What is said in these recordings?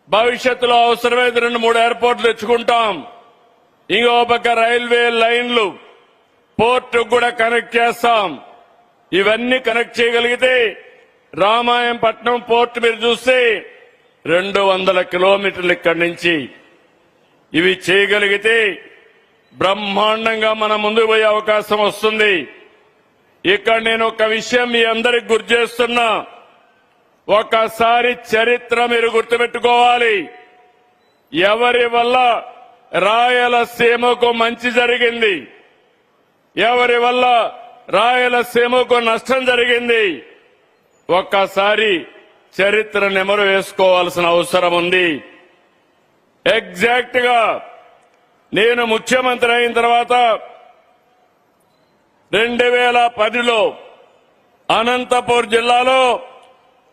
భవిష్యత్తులో అవసరమైతే 2-3 ఎయిర్పోర్ట్లు తెచ్చుకుంటాం. ఇంకో పక్క రైల్వే లైన్లు, పోర్టు కూడా కనెక్ట్ చేస్తాం. ఇవన్నీ కనెక్ట్ చేయగలిగితే రామాయంపట్నం పోర్టు మీరు చూస్తే 200 కిలోమీటర్లు ఇక్కడి నుంచి. ఇవి చేయగలిగితే బ్రహ్మాండంగా మనం ముందుకు పోయే అవకాశం వస్తుంది. ఇక్కడ నేను ఒక విషయం మీ అందరికి గుర్తు చేస్తున్నా. ఒకసారి చరిత్ర మీరు గుర్తుపెట్టుకోవాలి. ఎవరి వల్ల రాయలసీమకు మంచి జరిగింది, ఎవరి వల్ల రాయలసీమకు నష్టం జరిగింది, ఒక్కసారి చరిత్ర నెమరు వేసుకోవాల్సిన అవసరం ఉంది. ఎగ్జాక్ట్ గా నేను ముఖ్యమంత్రి అయిన తర్వాత 2010లో అనంతపూర్ జిల్లాలో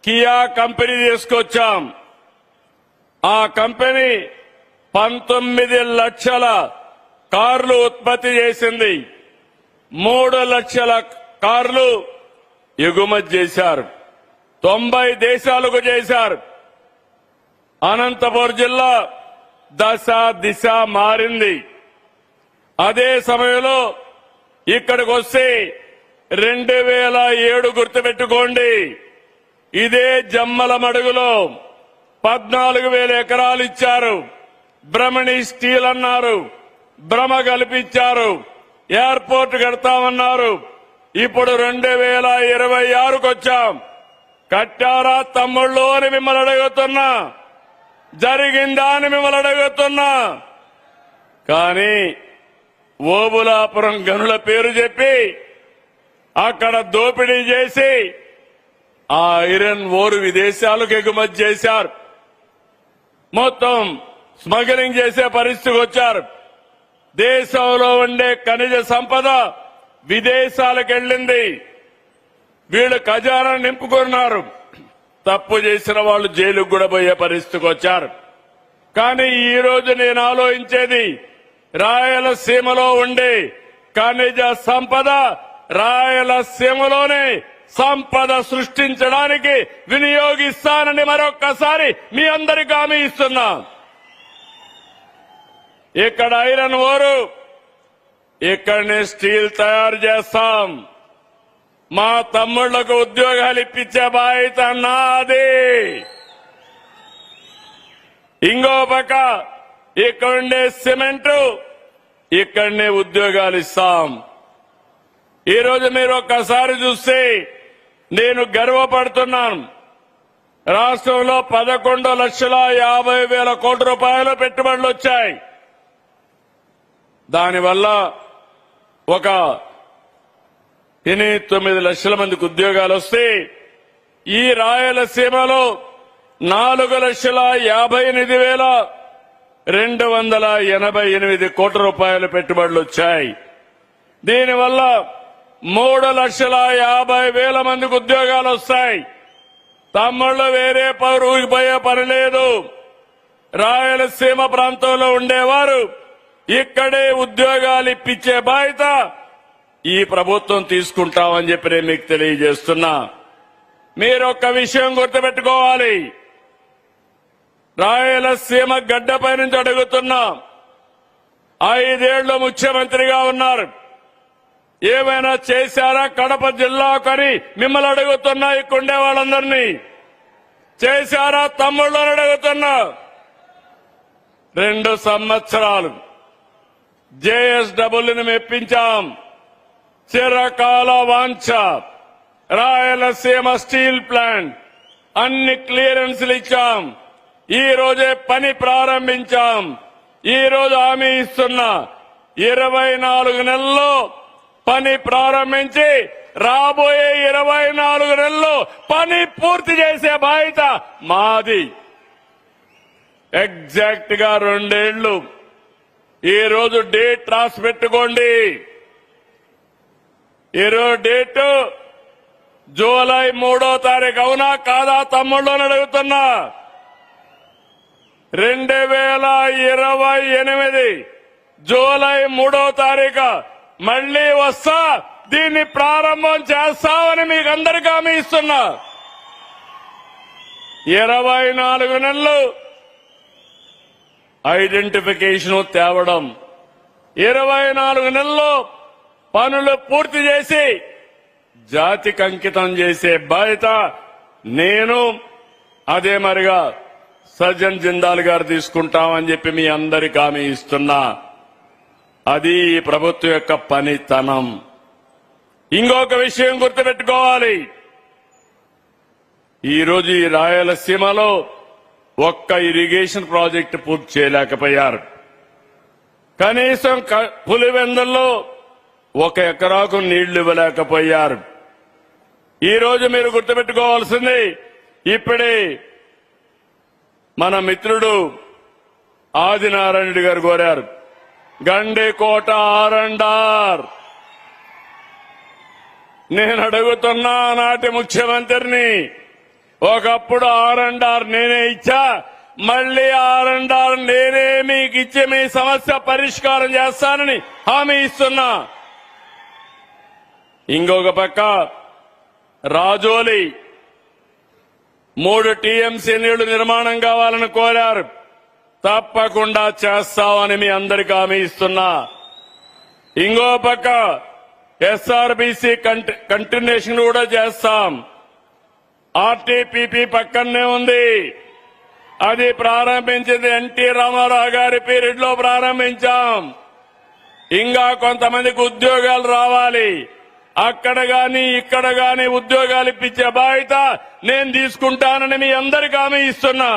కియా కంపెనీ తీసుకొచ్చాం. ఆ కంపెనీ 19 లక్షల కార్లు ఉత్పత్తి చేసింది. 3 లక్షల కార్లు ఎగుమతి చేశారు. 90 దేశాలకు చేశారు. అనంతపూర్ జిల్లా దశ దిశ మారింది. అదే సమయంలో ఇక్కడికి వస్తే 2007 గుర్తుపెట్టుకోండి. ఇదే జమ్మల మడుగులో 14,000 ఎకరాలు ఇచ్చారు. బ్రహ్మణి స్టీల్ అన్నారు, భ్రమ కల్పించారు, ఎయిర్పోర్ట్ కడతామన్నారు. ఇప్పుడు 2026కు వచ్చాం. కట్టారా తమ్ముళ్ళు అని మిమ్మల్ని అడుగుతున్నా, జరిగిందా అని మిమ్మల్ని అడుగుతున్నా. కానీ ఓబులాపురం గనుల పేరు చెప్పి అక్కడ దోపిడీ చేసి ఆ ఐరన్ ఓరు విదేశాలకు ఎగుమతి చేశారు. మొత్తం స్మగ్లింగ్ చేసే పరిస్థితికి వచ్చారు. దేశంలో ఉండే ఖనిజ సంపద విదేశాలకు వెళ్లింది. వీళ్ళు ఖజానా నింపుకున్నారు. తప్పు చేసిన వాళ్ళు జైలుకు కూడా పోయే పరిస్థితికి వచ్చారు. కానీ ఈ రోజు నేను ఆలోచించేది, రాయలసీమలో ఉండే ఖనిజ సంపద రాయలసీమలోనే సంపద సృష్టించడానికి వినియోగిస్తానని మరొక్కసారి మీ అందరికీ హామీ ఇస్తున్నా. ఇక్కడ ఐరన్ ఓరు, ఇక్కడనే స్టీల్ తయారు చేస్తాం. మా తమ్ముళ్లకు ఉద్యోగాలు ఇప్పించే బాధ్యత నాది. ఇంకో పక్క ఇక్కడుండే సిమెంటు, ఇక్కడనే ఉద్యోగాలు ఇస్తాం. ఈరోజు మీరు ఒక్కసారి చూస్తే నేను గర్వపడుతున్నాను. రాష్ట్రంలో 11,50,000 కోట్ల రూపాయల పెట్టుబడులు వచ్చాయి. దానివల్ల ఒక 8-9 లక్షల మందికి ఉద్యోగాలు వస్తే ఈ రాయలసీమలో 4,58,288 కోట్ల రూపాయల పెట్టుబడులు వచ్చాయి. దీనివల్ల 3,50,000 మందికి ఉద్యోగాలు వస్తాయి. తమ్ముళ్ళు వేరే ఊరికి పోయే పని లేదు. రాయలసీమ ప్రాంతంలో ఉండేవారు ఇక్కడే ఉద్యోగాలు ఇప్పించే బాధ్యత ఈ ప్రభుత్వం తీసుకుంటామని చెప్పి నేను మీకు తెలియజేస్తున్నా. మీరు ఒక్క విషయం గుర్తుపెట్టుకోవాలి. రాయలసీమ గడ్డపై నుంచి అడుగుతున్నా. 5 ఏళ్లు ముఖ్యమంత్రిగా ఉన్నారు. ఏమైనా చేశారా కడప జిల్లాకని మిమ్మల్ని అడుగుతున్నా. ఇక్కడుండే వాళ్ళందరినీ చేశారా తమ్ముళ్ళు అని అడుగుతున్నా. 2 సంవత్సరాలు జేఎస్డబ్ల్యూని మెప్పించాం. చిరకాల వాంఛ రాయలసీమ స్టీల్ ప్లాంట్ అన్ని క్లియరెన్స్లు ఇచ్చాం. ఈ రోజే పని ప్రారంభించాం. ఈ రోజు హామీ ఇస్తున్నా, 24 నెలల్లో పని ప్రారంభించి రాబోయే 24 నెలల్లో పని పూర్తి చేసే బాధ్యత మాది. ఎగ్జాక్ట్ గా 2 ఏళ్లు. ఈ రోజు డేట్ రాసి పెట్టుకోండి. ఈరోజు డేటు జూలై 3వ తారీఖు. అవునా కాదా తమ్ముళ్ళు అని అడుగుతున్నా. 2028 జూలై 3వ తారీఖు మళ్లీ వస్తా, దీన్ని ప్రారంభం చేస్తామని మీకు అందరికీ హామీ ఇస్తున్నా. 24 నెలలు ఐడెంటిఫికేషన్ తేవడం 24 నెలల్లో పనులు పూర్తి చేసి జాతికి అంకితం చేసే బాధ్యత నేను అదే మరిగా సజ్జన్ జిందాల్ గారు తీసుకుంటామని చెప్పి మీ అందరికీ హామీ ఇస్తున్నా. అది ఈ ప్రభుత్వం యొక్క పనితనం. ఇంకొక విషయం గుర్తుపెట్టుకోవాలి. ఈరోజు ఈ రాయలసీమలో ఒక్క ఇరిగేషన్ ప్రాజెక్టు పూర్తి చేయలేకపోయారు. కనీసం పులివెందుల్లో 1 ఎకరాకు నీళ్లు ఇవ్వలేకపోయారు. ఈ రోజు మీరు గుర్తుపెట్టుకోవాల్సింది, ఇప్పుడే మన మిత్రుడు ఆదినారాయణ గారు కోరారు, గండికోట ఆర్ఎండ్ఆర్. నేను అడుగుతున్నా నాటి ముఖ్యమంత్రిని, ఒకప్పుడు ఆర్ఎండ్ఆర్ నేనే ఇచ్చా, మళ్లీ ఆర్ఎండ్ఆర్ నేనే మీకు ఇచ్చి మీ సమస్య పరిష్కారం చేస్తానని హామీ ఇస్తున్నా. ఇంకొక పక్క రాజోలి 3 టీఎంసీ నీళ్లు నిర్మాణం కావాలని కోరారు. తప్పకుండా చేస్తామని మీ అందరికీ హామీ ఇస్తున్నా. ఇంకో పక్క ఎస్ఆర్బీసీ కంటిన్యూషన్ కూడా చేస్తాం. ఆర్టీపీపీ పక్కనే ఉంది. అది ప్రారంభించింది ఎన్టీ రామారావు గారి పీరియడ్ లో ప్రారంభించాం. ఇంకా కొంతమందికి ఉద్యోగాలు రావాలి. అక్కడ గాని ఇక్కడ గాని ఉద్యోగాలు ఇప్పించే బాధ్యత నేను తీసుకుంటానని మీ అందరికీ హామీ ఇస్తున్నా.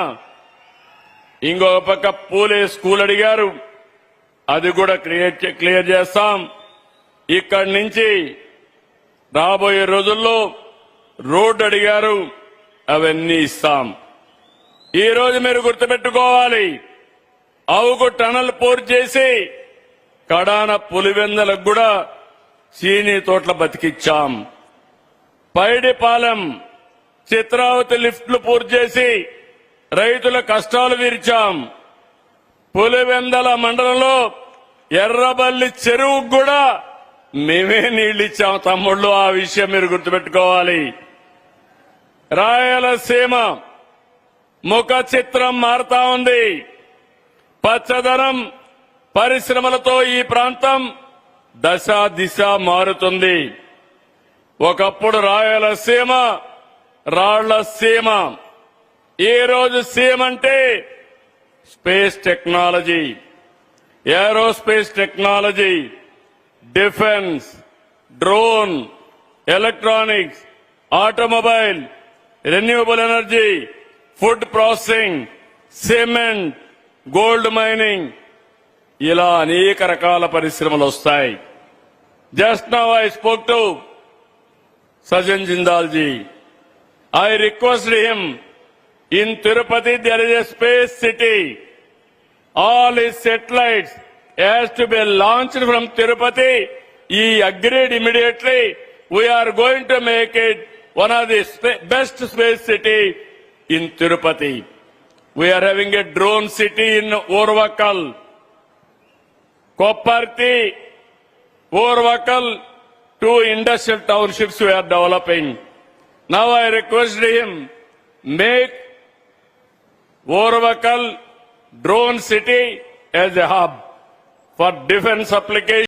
ఇంకో పక్క పూలే స్కూల్ అడిగారు, అది కూడా క్లియర్ చేస్తాం. ఇక్కడి నుంచి రాబోయే రోజుల్లో రోడ్డు అడిగారు, అవన్నీ ఇస్తాం. ఈ రోజు మీరు గుర్తుపెట్టుకోవాలి, అవుకు టనల్ పూర్తి చేసి కడాన పులివెందులకు కూడా చీనీ తోటల బతికిచ్చాం. పైడిపాలెం చిత్రావతి లిఫ్ట్లు పూర్తి చేసి రైతుల కష్టాలు తీర్చాం. పులివెందల మండలంలో ఎర్రబల్లి చెరువుకు కూడా మేమే నీళ్లిచ్చాం తమ్ముళ్ళు. ఆ విషయం మీరు గుర్తుపెట్టుకోవాలి. రాయలసీమ ముఖ చిత్రం మారుతా ఉంది. పచ్చదనం పరిశ్రమలతో ఈ ప్రాంతం దశ దిశ మారుతుంది. ఒకప్పుడు రాయలసీమ రాళ్ల సీమ. ఈ రోజు సీమ అంటే space technology, aerospace technology, defence, drone, electronics, automobile, renewable energy, food processing, cement, gold mining, ఇలా అనేక రకాల పరిశ్రమలు వస్తాయి. Just now I spoke to Sajjan Jindal ji. I requested him, in Tirupati there is a space city. All his satellites has to be launched from Tirupati. He agreed immediately. We are going to make it one of the best space city in Tirupati. We are having a drone city in Orvakal. Kopparthi, Orvakal, 2 industrial townships we are developing. Now I request him, make Orvakal drone city as a hub for defense applications.